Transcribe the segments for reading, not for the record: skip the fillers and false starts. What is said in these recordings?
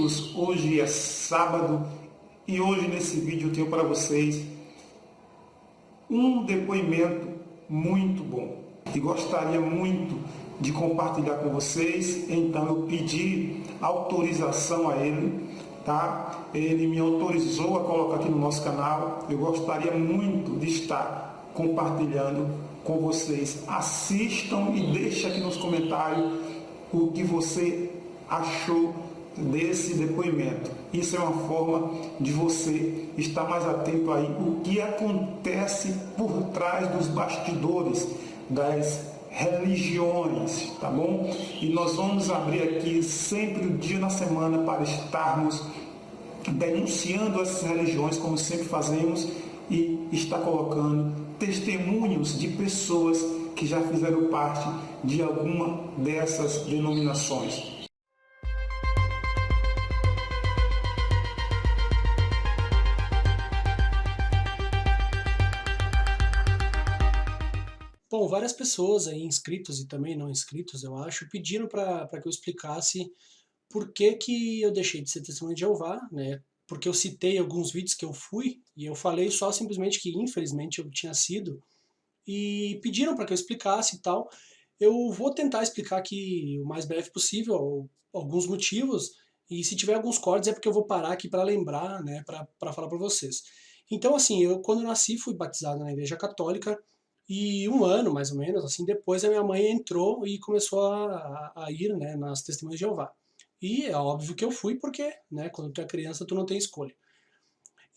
amigos, hoje é sábado e hoje nesse vídeo eu tenho para vocês um depoimento muito bom e gostaria muito de compartilhar com vocês. Então eu pedi autorização a ele, tá? Ele me autorizou a colocar aqui no nosso canal. Eu gostaria muito de estar compartilhando com vocês. Assistam e deixem aqui nos comentários o que você achou desse depoimento. Isso é uma forma de você estar mais atento aí o que acontece por trás dos bastidores das religiões, tá bom? E nós vamos abrir aqui sempre um dia na semana para estarmos denunciando essas religiões, como sempre fazemos, e está colocando testemunhos de pessoas que já fizeram parte de alguma dessas denominações. Bom, várias pessoas aí, inscritos e também não inscritos, eu acho, pediram para que eu explicasse por que que eu deixei de ser testemunha de Jeová, né? Porque eu citei alguns vídeos que eu fui e eu falei só simplesmente que infelizmente eu tinha sido, e pediram para que eu explicasse e tal. Eu vou tentar explicar aqui o mais breve possível alguns motivos, e se tiver alguns cortes é porque eu vou parar aqui para lembrar, né, para falar para vocês. Então, assim, eu quando eu nasci fui batizado na Igreja Católica, e um ano, mais ou menos, assim, depois a minha mãe entrou e começou a ir, né, nas Testemunhas de Jeová. E é óbvio que eu fui porque, né, quando tu é criança tu não tem escolha.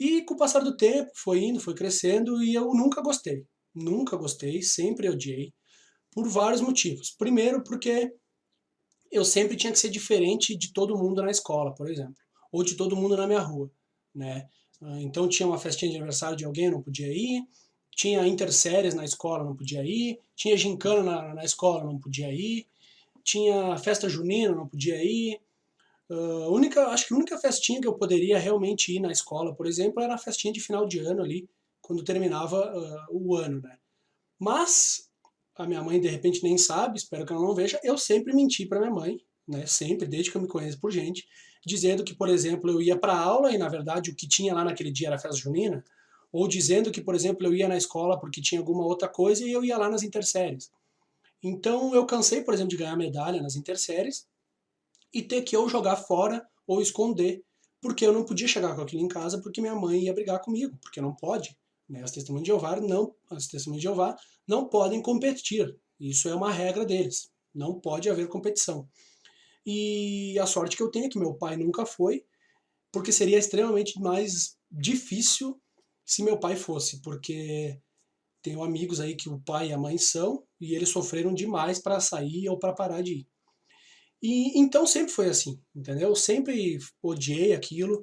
E com o passar do tempo, foi indo, foi crescendo e eu nunca gostei. Nunca gostei, sempre odiei, por vários motivos. Primeiro porque eu sempre tinha que ser diferente de todo mundo na escola, por exemplo, ou de todo mundo na minha rua, né? Então tinha uma festinha de aniversário de alguém, eu não podia ir, tinha interséries na escola, não podia ir, tinha gincana na escola, não podia ir, tinha festa junina, não podia ir. Acho que a única festinha que eu poderia realmente ir na escola, por exemplo, era a festinha de final de ano ali, quando terminava o ano, né? Mas a minha mãe de repente nem sabe, espero que ela não veja, eu sempre menti para minha mãe, né? Sempre, desde que eu me conheço por gente, dizendo que, por exemplo, eu ia para aula e na verdade o que tinha lá naquele dia era festa junina, ou dizendo que, por exemplo, eu ia na escola porque tinha alguma outra coisa e eu ia lá nas interséries. Então eu cansei, por exemplo, de ganhar medalha nas interséries e ter que ou jogar fora ou esconder, porque eu não podia chegar com aquilo em casa porque minha mãe ia brigar comigo, porque não pode. Né? As testemunhas de Jeová não podem competir, isso é uma regra deles, não pode haver competição. E a sorte que eu tenho é que meu pai nunca foi, porque seria extremamente mais difícil se meu pai fosse, porque tenho amigos aí que o pai e a mãe são, e eles sofreram demais para sair ou para parar de ir. E então sempre foi assim, entendeu? Eu sempre odiei aquilo,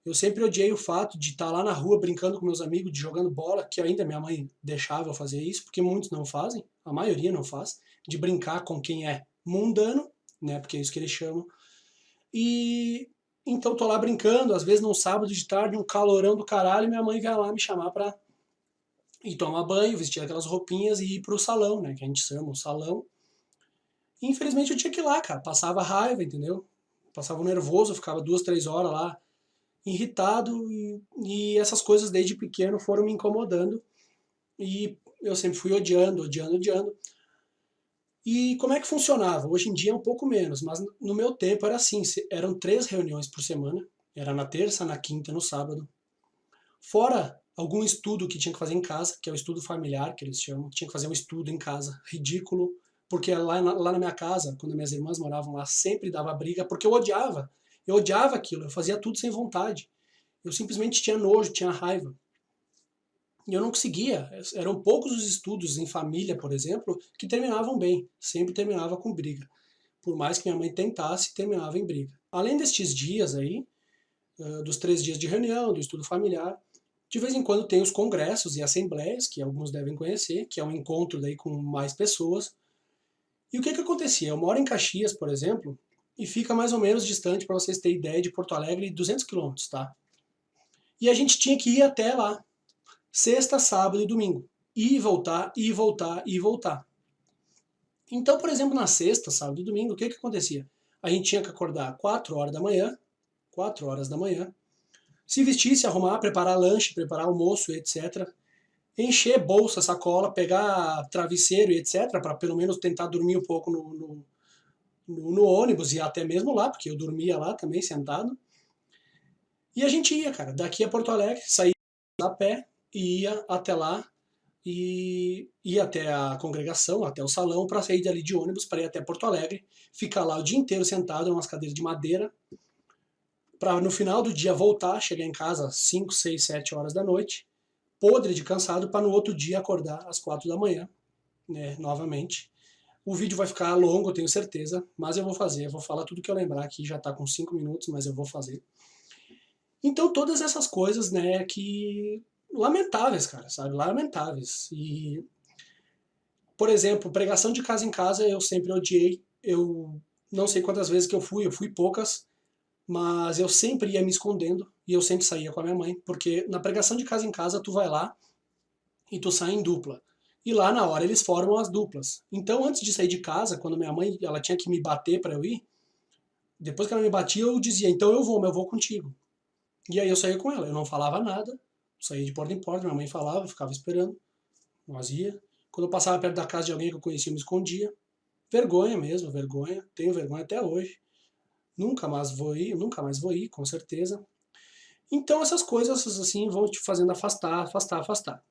eu sempre odiei o fato de estar lá na rua brincando com meus amigos, de jogando bola, que ainda minha mãe deixava eu fazer isso, porque muitos não fazem, a maioria não faz, de brincar com quem é mundano, né, porque é isso que eles chamam. E então tô lá brincando, às vezes num sábado de tarde, um calorão do caralho, e minha mãe vai lá me chamar pra ir tomar banho, vestir aquelas roupinhas e ir pro salão, né, que a gente chama o salão. E, infelizmente eu tinha que ir lá, cara, passava raiva, entendeu? Passava nervoso, ficava 2, 3 horas lá, irritado, e essas coisas desde pequeno foram me incomodando, e eu sempre fui odiando, odiando, odiando. E como é que funcionava? Hoje em dia é um pouco menos, mas no meu tempo era assim, eram 3 reuniões por semana, era na terça, na quinta e no sábado. Fora algum estudo que tinha que fazer em casa, que é o estudo familiar, que eles chamam, tinha que fazer um estudo em casa, ridículo, porque lá na minha casa, quando minhas irmãs moravam lá, sempre dava briga, porque eu odiava aquilo, eu fazia tudo sem vontade, eu simplesmente tinha nojo, tinha raiva. E eu não conseguia, eram poucos os estudos em família, por exemplo, que terminavam bem, sempre terminava com briga. Por mais que minha mãe tentasse, terminava em briga. Além destes dias aí, dos 3 dias de reunião, do estudo familiar, de vez em quando tem os congressos e assembleias, que alguns devem conhecer, que é um encontro daí com mais pessoas. E o que que acontecia? Eu moro em Caxias, por exemplo, e fica mais ou menos distante, para vocês terem ideia, de Porto Alegre, 200 quilômetros, tá? E a gente tinha que ir até lá, sexta, sábado e domingo. Ir e voltar, ir e voltar, ir e voltar. Então, por exemplo, na sexta, sábado e domingo, o que que acontecia? A gente tinha que acordar 4 horas da manhã, 4 horas da manhã, se vestir, se arrumar, preparar lanche, preparar almoço, etc. Encher bolsa, sacola, pegar travesseiro e etc. para pelo menos tentar dormir um pouco no ônibus e até mesmo lá, porque eu dormia lá também sentado. E a gente ia, cara, daqui a Porto Alegre, saía a pé, ia até lá e ia até a congregação, até o salão, para sair dali de ônibus para ir até Porto Alegre, ficar lá o dia inteiro sentado em umas cadeiras de madeira, para no final do dia voltar, chegar em casa às 5, 6, 7 horas da noite, podre de cansado, para no outro dia acordar às 4 da manhã, né, novamente. O vídeo vai ficar longo, eu tenho certeza, mas eu vou fazer, eu vou falar tudo que eu lembrar aqui, já está com 5 minutos, mas eu vou fazer. Então todas essas coisas, né, que lamentáveis, cara, sabe, lamentáveis. E, por exemplo, pregação de casa em casa eu sempre odiei, eu não sei quantas vezes que eu fui poucas, mas eu sempre ia me escondendo e eu sempre saía com a minha mãe, porque na pregação de casa em casa tu vai lá e tu sai em dupla. E lá na hora eles formam as duplas. Então antes de sair de casa, quando minha mãe ela tinha que me bater para eu ir, depois que ela me batia eu dizia, então eu vou, mas eu vou contigo. E aí eu saía com ela, eu não falava nada, saía de porta em porta, minha mãe falava, eu ficava esperando, nós ia. Quando eu passava perto da casa de alguém que eu conhecia, eu me escondia. Vergonha mesmo, vergonha, tenho vergonha até hoje. Nunca mais vou ir, com certeza. Então essas coisas assim vão te fazendo afastar, afastar, afastar.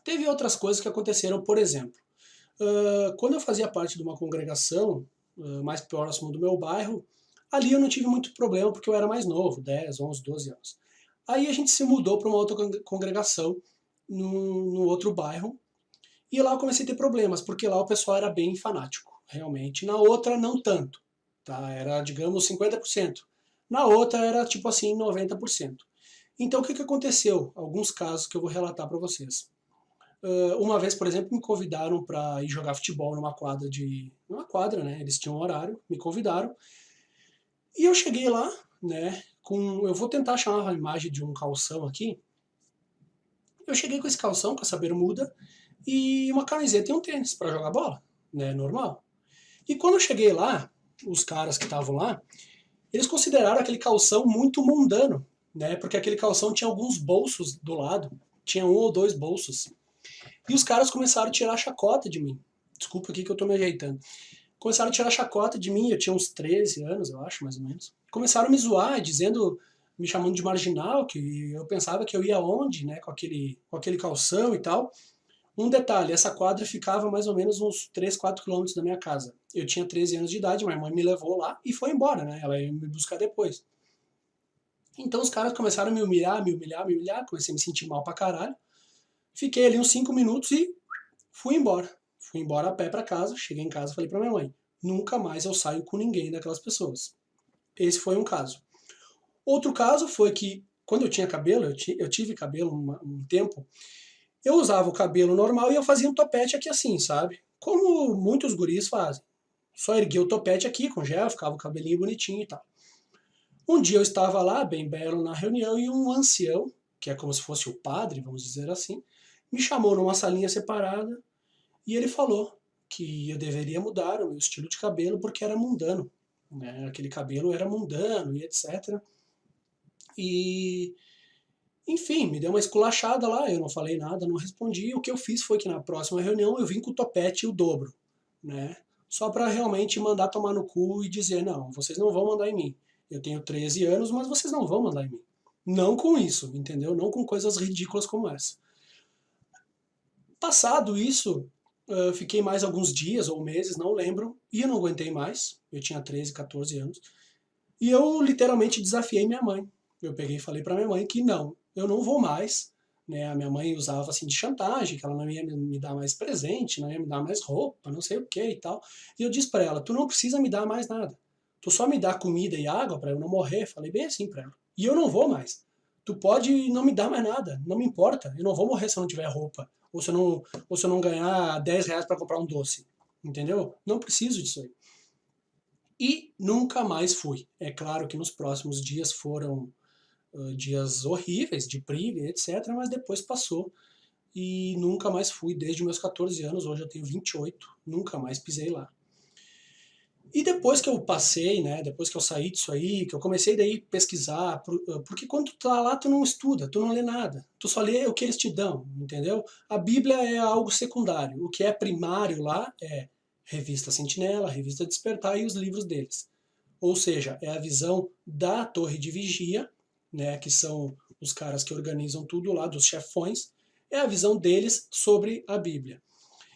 Teve outras coisas que aconteceram, por exemplo, quando eu fazia parte de uma congregação mais próximo do meu bairro, ali eu não tive muito problema porque eu era mais novo, 10, 11, 12 anos. Aí a gente se mudou para uma outra congregação no outro bairro e lá eu comecei a ter problemas, porque lá o pessoal era bem fanático, realmente. Na outra não tanto, tá? Era, digamos, 50%. Na outra era tipo assim, 90%. Então o que aconteceu? Alguns casos que eu vou relatar para vocês. Uma vez, por exemplo, me convidaram para ir jogar futebol numa quadra numa quadra, né? Eles tinham um horário, me convidaram. E eu cheguei lá, né? Eu vou tentar chamar uma imagem de um calção aqui. Eu cheguei com esse calção, com essa bermuda e uma camiseta e um tênis para jogar bola, né? Normal. E quando eu cheguei lá, os caras que estavam lá, eles consideraram aquele calção muito mundano, né? Porque aquele calção tinha alguns bolsos do lado, tinha um ou dois bolsos. E os caras começaram a tirar chacota de mim. Desculpa aqui que eu tô me ajeitando. Começaram a tirar chacota de mim, eu tinha uns 13 anos, eu acho, mais ou menos. Começaram a me zoar, dizendo, me chamando de marginal, que eu pensava que eu ia onde, né, com aquele calção e tal. Um detalhe, essa quadra ficava mais ou menos uns 3, 4 quilômetros da minha casa. Eu tinha 13 anos de idade, minha mãe me levou lá e foi embora, né, ela ia me buscar depois. Então os caras começaram a me humilhar, me humilhar, me humilhar, comecei a me sentir mal pra caralho. Fiquei ali uns 5 minutos e fui embora. Fui embora a pé para casa, cheguei em casa e falei para minha mãe, nunca mais eu saio com ninguém daquelas pessoas. Esse foi um caso. Outro caso foi que, quando eu tinha cabelo, eu tive cabelo um tempo, eu usava o cabelo normal e eu fazia um topete aqui assim, sabe? Como muitos guris fazem. Só erguia o topete aqui com gel, ficava o cabelinho bonitinho e tal. Um dia eu estava lá, bem belo, na reunião, e um ancião, que é como se fosse o padre, vamos dizer assim, me chamou numa salinha separada e ele falou que eu deveria mudar o meu estilo de cabelo porque era mundano, né? Aquele cabelo era mundano e etc. E, enfim, me deu uma esculachada lá, eu não falei nada, não respondi. O que eu fiz foi que na próxima reunião eu vim com o topete e o dobro, né? Só para realmente mandar tomar no cu e dizer, não, vocês não vão mandar em mim. Eu tenho 13 anos, mas vocês não vão mandar em mim. Não com isso, entendeu? Não com coisas ridículas como essa. Passado isso, eu fiquei mais alguns dias ou meses, não lembro, e eu não aguentei mais. Eu tinha 13, 14 anos. E eu literalmente desafiei minha mãe. Eu peguei e falei para minha mãe que não, eu não vou mais. Né? A minha mãe usava assim de chantagem, que ela não ia me dar mais presente, não ia me dar mais roupa, não sei o que e tal. E eu disse para ela, tu não precisa me dar mais nada. Tu só me dá comida e água para eu não morrer. Falei bem assim para ela. E eu não vou mais. Tu pode não me dar mais nada, não me importa. Eu não vou morrer se eu não tiver roupa. Ou se eu não ganhar 10 reais para comprar um doce. Entendeu? Não preciso disso aí. E nunca mais fui. É claro que nos próximos dias foram dias horríveis, de briga, etc., mas depois passou e nunca mais fui desde meus 14 anos, hoje eu tenho 28, nunca mais pisei lá. E depois que eu passei, né, depois que eu saí disso aí, que eu comecei daí pesquisar, porque quando tu tá lá tu não estuda, tu não lê nada, tu só lê o que eles te dão, entendeu? A Bíblia é algo secundário, o que é primário lá é Revista Sentinela, Revista Despertar e os livros deles. Ou seja, é a visão da torre de vigia, né, que são os caras que organizam tudo lá, dos chefões, é a visão deles sobre a Bíblia.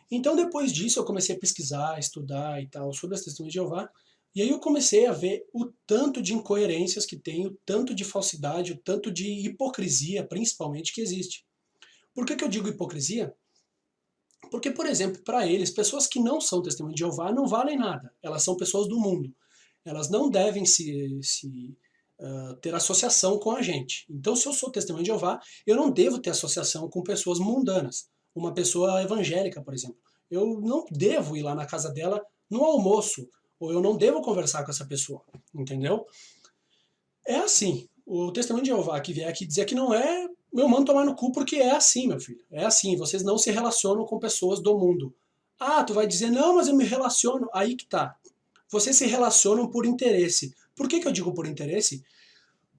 Então, depois disso, eu comecei a pesquisar, estudar e tal sobre as testemunhas de Jeová. E aí eu comecei a ver o tanto de incoerências que tem, o tanto de falsidade, o tanto de hipocrisia, principalmente, que existe. Por que eu digo hipocrisia? Porque, por exemplo, para eles, pessoas que não são testemunhas de Jeová não valem nada. Elas são pessoas do mundo. Elas não devem ter associação com a gente. Então, se eu sou testemunha de Jeová, eu não devo ter associação com pessoas mundanas. Uma pessoa evangélica, por exemplo. Eu não devo ir lá na casa dela no almoço, ou eu não devo conversar com essa pessoa, entendeu? É assim. O testemunho de Jeová que vier aqui dizer que não é, meu mando tomar no cu, porque é assim, meu filho. É assim, vocês não se relacionam com pessoas do mundo. Ah, tu vai dizer, não, mas eu me relaciono. Aí que tá. Vocês se relacionam por interesse. Por que eu digo por interesse?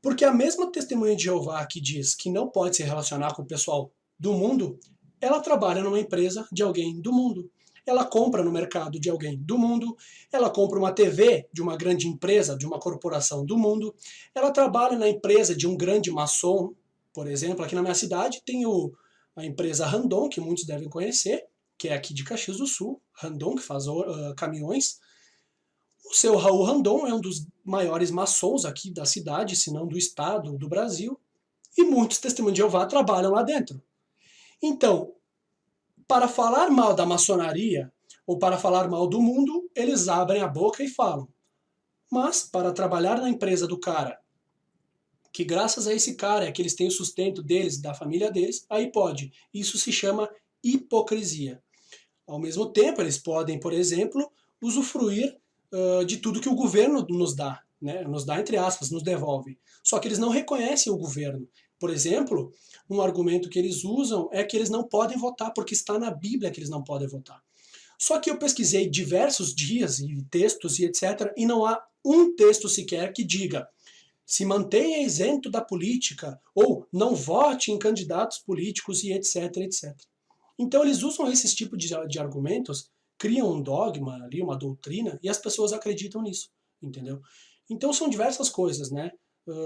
Porque a mesma testemunha de Jeová que diz que não pode se relacionar com o pessoal do mundo, ela trabalha numa empresa de alguém do mundo. Ela compra no mercado de alguém do mundo, ela compra uma TV de uma grande empresa, de uma corporação do mundo, ela trabalha na empresa de um grande maçom, por exemplo, aqui na minha cidade tem a empresa Randon, que muitos devem conhecer, que é aqui de Caxias do Sul, Randon, que faz caminhões. O seu Raul Randon é um dos maiores maçons aqui da cidade, se não do estado, do Brasil, e muitos testemunhos de Jeová trabalham lá dentro. Então, para falar mal da maçonaria ou para falar mal do mundo, eles abrem a boca e falam. Mas para trabalhar na empresa do cara, que graças a esse cara é que eles têm o sustento deles, da família deles, aí pode. Isso se chama hipocrisia. Ao mesmo tempo, eles podem, por exemplo, usufruir de tudo que o governo nos dá, né? Nos dá entre aspas, nos devolve. Só que eles não reconhecem o governo. Por exemplo, um argumento que eles usam é que eles não podem votar, porque está na Bíblia que eles não podem votar. Só que eu pesquisei diversos dias e textos e etc, e não há um texto sequer que diga se mantenha isento da política ou não vote em candidatos políticos e etc, etc. Então eles usam esses tipos de argumentos, criam um dogma ali, uma doutrina, e as pessoas acreditam nisso, entendeu? Então são diversas coisas, né?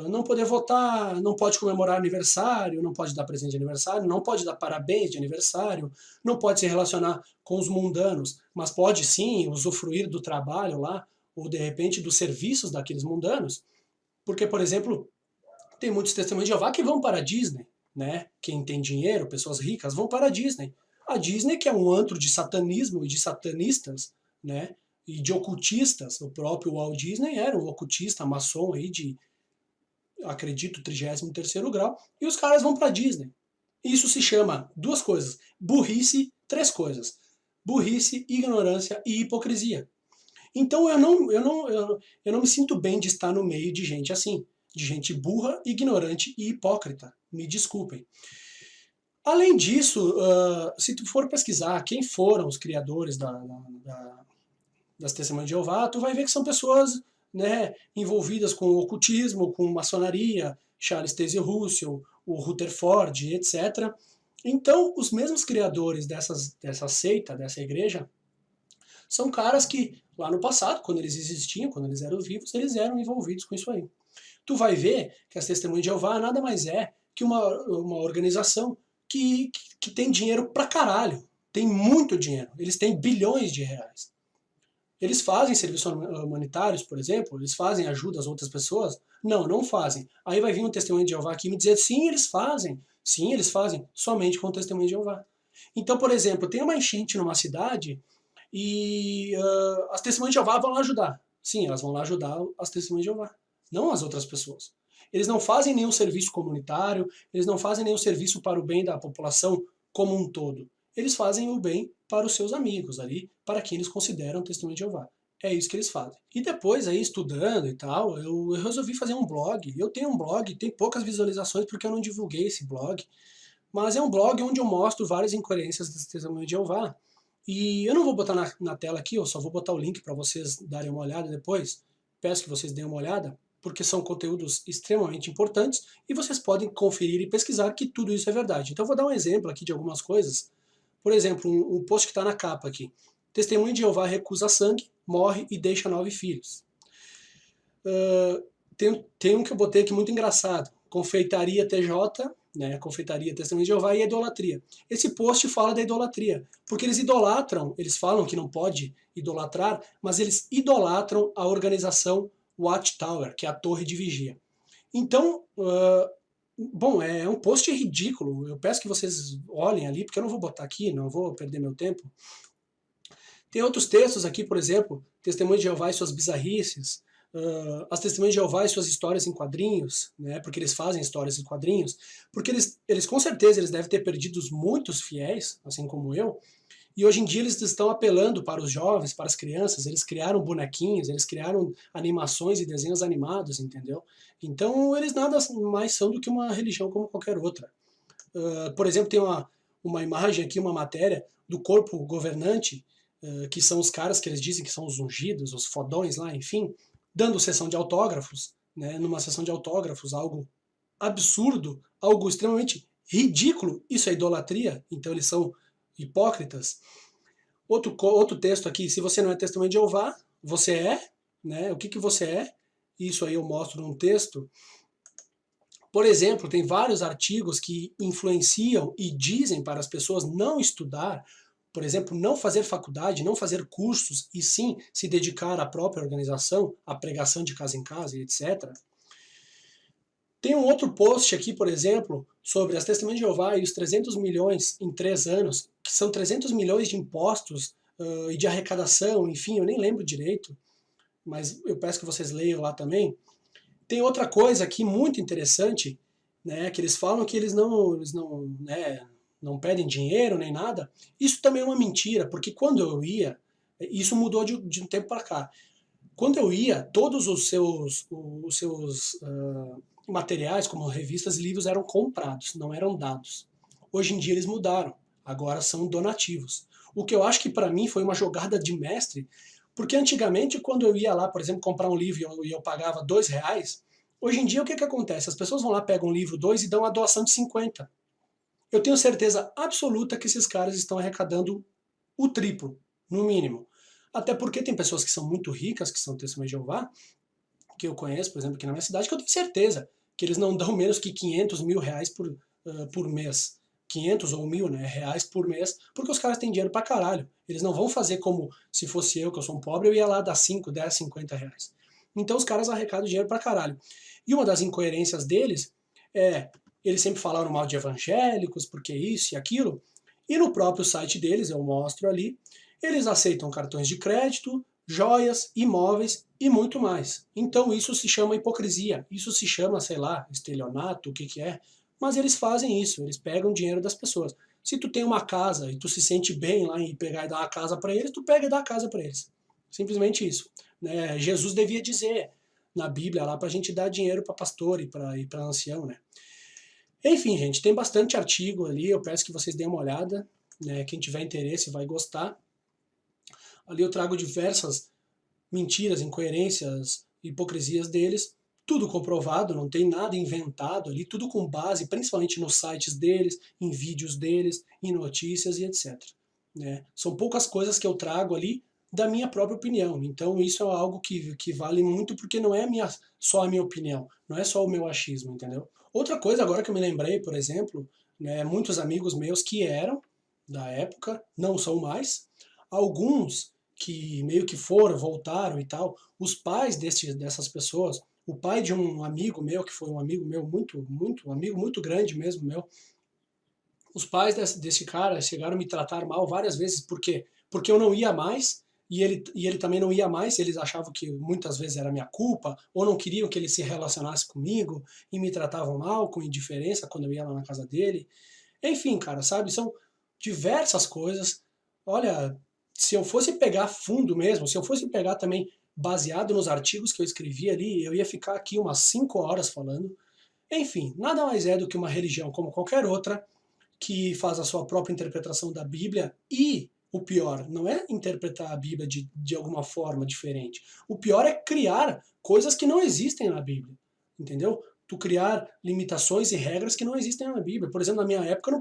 Não poder votar, não pode comemorar aniversário, não pode dar presente de aniversário, não pode dar parabéns de aniversário, não pode se relacionar com os mundanos, mas pode sim usufruir do trabalho lá, ou de repente dos serviços daqueles mundanos, porque, por exemplo, tem muitos testemunhos de Jeová que vão para a Disney, né? Quem tem dinheiro, pessoas ricas, vão para a Disney. A Disney, que é um antro de satanismo e de satanistas, né? E de ocultistas. O próprio Walt Disney era um ocultista, maçom aí de, acredito, 33º grau. E os caras vão para a Disney. Isso se chama duas coisas. Burrice, três coisas. Burrice, ignorância e hipocrisia. Então eu não me sinto bem de estar no meio de gente assim. De gente burra, ignorante e hipócrita. Me desculpem. Além disso, se tu for pesquisar quem foram os criadores das Testemunhas de Jeová, tu vai ver que são pessoas, né, envolvidas com ocultismo, com maçonaria, Charles Taze Russell, o Rutherford, etc. Então, os mesmos criadores dessa seita, dessa igreja, são caras que, lá no passado, quando eles existiam, quando eles eram vivos, eles eram envolvidos com isso aí. Tu vai ver que as Testemunhas de Jeová nada mais é que uma organização que tem dinheiro pra caralho. Tem muito dinheiro. Eles têm bilhões de reais. Eles fazem serviços humanitários, por exemplo? Eles fazem ajuda às outras pessoas? Não, não fazem. Aí vai vir um testemunho de Jeová aqui e me dizer, sim, eles fazem. Sim, eles fazem, somente com o testemunho de Jeová. Então, por exemplo, tem uma enchente numa cidade e as testemunhas de Jeová vão lá ajudar. Sim, elas vão lá ajudar as testemunhas de Jeová, não as outras pessoas. Eles não fazem nenhum serviço comunitário, eles não fazem nenhum serviço para o bem da população como um todo. Eles fazem o bem para os seus amigos ali, para quem eles consideram testemunho de Jeová. É isso que eles fazem. E depois aí, estudando e tal, eu resolvi fazer um blog. Eu tenho um blog, tem poucas visualizações porque eu não divulguei esse blog, mas é um blog onde eu mostro várias incoerências das testemunhas de Jeová. E eu não vou botar na tela aqui, eu só vou botar o link para vocês darem uma olhada depois. Peço que vocês deem uma olhada, porque são conteúdos extremamente importantes e vocês podem conferir e pesquisar que tudo isso é verdade. Então eu vou dar um exemplo aqui de algumas coisas. Por exemplo, um post que está na capa aqui. Testemunho de Jeová recusa sangue, morre e deixa 9 filhos. Tem um que eu botei aqui muito engraçado. Confeitaria TJ, né, Confeitaria Testemunho de Jeová e idolatria. Esse post fala da idolatria, porque eles idolatram, eles falam que não pode idolatrar, mas eles idolatram a organização Watchtower, que é a torre de vigia. Então, bom, é um post ridículo, eu peço que vocês olhem ali, porque eu não vou botar aqui, não vou perder meu tempo. Tem outros textos aqui, por exemplo, Testemunho de Jeová e suas bizarrices, as Testemunhas de Jeová e suas histórias em quadrinhos, né, porque eles fazem histórias em quadrinhos, porque eles com certeza eles devem ter perdido muitos fiéis, assim como eu, e hoje em dia eles estão apelando para os jovens, para as crianças, eles criaram bonequinhos, eles criaram animações e desenhos animados, entendeu? Então eles nada mais são do que uma religião como qualquer outra. Por exemplo, tem uma imagem aqui, uma matéria do corpo governante, que são os caras que eles dizem que são os ungidos, os fodões lá, enfim, dando sessão de autógrafos, né, numa sessão de autógrafos, algo absurdo, algo extremamente ridículo, isso é idolatria, então eles são hipócritas. Outro texto aqui, se você não é testemunho de Jeová, você é, né, o que você é? Isso aí eu mostro num texto. Por exemplo, tem vários artigos que influenciam e dizem para as pessoas não estudar, por exemplo, não fazer faculdade, não fazer cursos, e sim se dedicar à própria organização, à pregação de casa em casa e etc. Tem um outro post aqui, por exemplo, sobre as Testemunhas de Jeová e os 300 milhões em 3 anos, que são 300 milhões de impostos e de arrecadação, enfim, eu nem lembro direito, mas eu peço que vocês leiam lá também. Tem outra coisa aqui muito interessante, né, que eles falam que eles não, né, não pedem dinheiro nem nada. Isso também é uma mentira, porque quando eu ia, isso mudou de um tempo para cá. Quando eu ia, todos os seus materiais, como revistas e livros, eram comprados, não eram dados. Hoje em dia eles mudaram, agora são donativos. O que eu acho que para mim foi uma jogada de mestre, porque antigamente quando eu ia lá, por exemplo, comprar um livro e eu pagava R$2, hoje em dia o que acontece? As pessoas vão lá, pegam um livro 2 e dão a doação de 50. Eu tenho certeza absoluta que esses caras estão arrecadando o triplo, no mínimo. Até porque tem pessoas que são muito ricas, que são testemunhas de Jeová, que eu conheço, por exemplo, aqui na minha cidade, que eu tenho certeza que eles não dão menos que 500 mil reais por mês. 500 ou 1.000, né, reais por mês, porque os caras têm dinheiro pra caralho. Eles não vão fazer como se fosse eu, que eu sou um pobre, eu ia lá dar 5, 10, 50 reais. Então os caras arrecadam dinheiro pra caralho. E uma das incoerências deles é, eles sempre falaram mal de evangélicos, porque isso e aquilo, e no próprio site deles, eu mostro ali, eles aceitam cartões de crédito, joias, imóveis e muito mais. Então isso se chama hipocrisia, isso se chama, sei lá, estelionato, o que que é, mas eles fazem isso, eles pegam dinheiro das pessoas. Se tu tem uma casa e tu se sente bem lá em pegar e dar uma casa para eles, tu pega e dá a casa para eles. Simplesmente isso. Né? Jesus devia dizer na Bíblia lá para a gente dar dinheiro para pastor e para ancião, né? Enfim, gente, tem bastante artigo ali, eu peço que vocês deem uma olhada, né? Quem tiver interesse vai gostar. Ali eu trago diversas mentiras, incoerências, hipocrisias deles, tudo comprovado, não tem nada inventado ali, tudo com base principalmente nos sites deles, em vídeos deles, em notícias e etc. Né? São poucas coisas que eu trago ali da minha própria opinião, então isso é algo que vale muito porque não é só a minha opinião, não é só o meu achismo, entendeu? Outra coisa agora que eu me lembrei, por exemplo, né, muitos amigos meus que eram da época, não são mais, alguns que meio que foram, voltaram e tal, os pais dessas pessoas, o pai de um amigo meu, que foi um amigo meu um amigo muito grande mesmo meu, os pais desse cara chegaram a me tratar mal várias vezes, por quê? Porque eu não ia mais, e ele também não ia mais, eles achavam que muitas vezes era minha culpa, ou não queriam que ele se relacionasse comigo, e me tratavam mal, com indiferença, quando eu ia lá na casa dele. Enfim, cara, sabe, são diversas coisas. Olha, se eu fosse pegar fundo mesmo, se eu fosse pegar também baseado nos artigos que eu escrevi ali, eu ia ficar aqui umas 5 horas falando. Enfim, nada mais é do que uma religião como qualquer outra, que faz a sua própria interpretação da Bíblia e o pior não é interpretar a Bíblia de alguma forma diferente. O pior é criar coisas que não existem na Bíblia, entendeu? Tu criar limitações e regras que não existem na Bíblia. Por exemplo, na minha época eu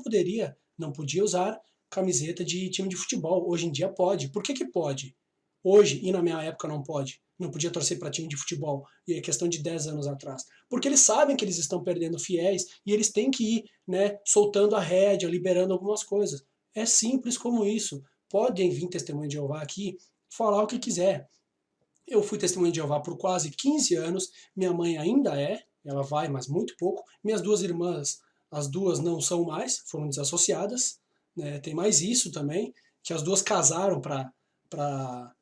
não podia usar camiseta de time de futebol. Hoje em dia pode. Por que que pode? Hoje, e na minha época não pode. Não podia torcer para time de futebol. E é questão de 10 anos atrás. Porque eles sabem que eles estão perdendo fiéis e eles têm que ir, né, soltando a rédea, liberando algumas coisas. É simples como isso. Podem vir testemunho de Jeová aqui falar o que quiser. Eu fui testemunha de Jeová por quase 15 anos, minha mãe ainda é, ela vai, mas muito pouco. Minhas duas irmãs, as duas não são mais, foram desassociadas, né? Tem mais isso também, que as duas casaram para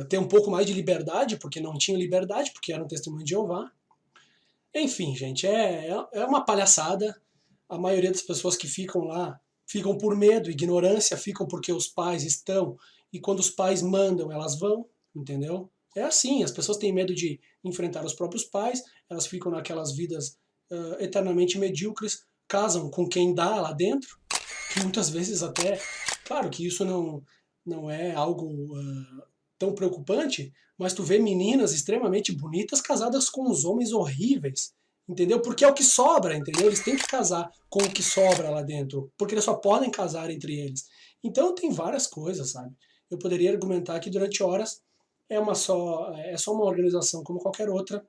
ter um pouco mais de liberdade, porque não tinham liberdade, porque eram testemunhas de Jeová. Enfim, gente, é uma palhaçada. A maioria das pessoas que ficam lá ficam por medo, ignorância, ficam porque os pais estão, e quando os pais mandam, elas vão, entendeu? É assim, as pessoas têm medo de enfrentar os próprios pais, elas ficam naquelas vidas eternamente medíocres, casam com quem dá lá dentro, que muitas vezes até, claro que isso não é algo tão preocupante, mas tu vê meninas extremamente bonitas casadas com uns homens horríveis, entendeu? Porque é o que sobra, entendeu? Eles têm que casar com o que sobra lá dentro, porque eles só podem casar entre eles. Então tem várias coisas, sabe? Eu poderia argumentar que durante horas é só uma organização como qualquer outra.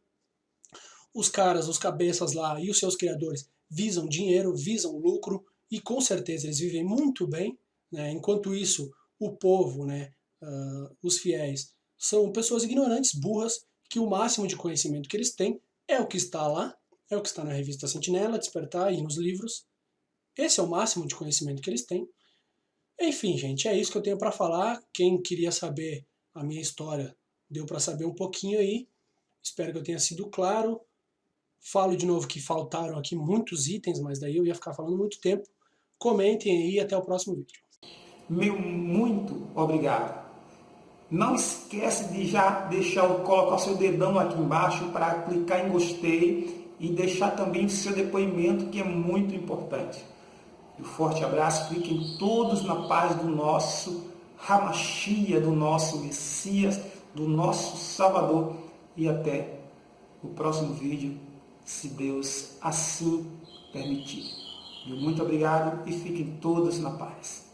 Os caras, os cabeças lá e os seus criadores visam dinheiro, visam lucro e com certeza eles vivem muito bem, né? Enquanto isso, o povo, né, os fiéis, são pessoas ignorantes, burras, que o máximo de conhecimento que eles têm é o que está lá, é o que está na revista Sentinela, Despertar e nos livros. Esse é o máximo de conhecimento que eles têm. Enfim, gente, é isso que eu tenho para falar. Quem queria saber a minha história, deu para saber um pouquinho aí. Espero que eu tenha sido claro. Falo de novo que faltaram aqui muitos itens, mas daí eu ia ficar falando muito tempo. Comentem aí e até o próximo vídeo. Meu muito obrigado. Não esquece de já colocar o seu dedão aqui embaixo para clicar em gostei e deixar também o seu depoimento, que é muito importante. Um forte abraço, fiquem todos na paz do nosso Hamashia, do nosso Messias, do nosso Salvador, e até o próximo vídeo, se Deus assim permitir. Muito obrigado e fiquem todos na paz.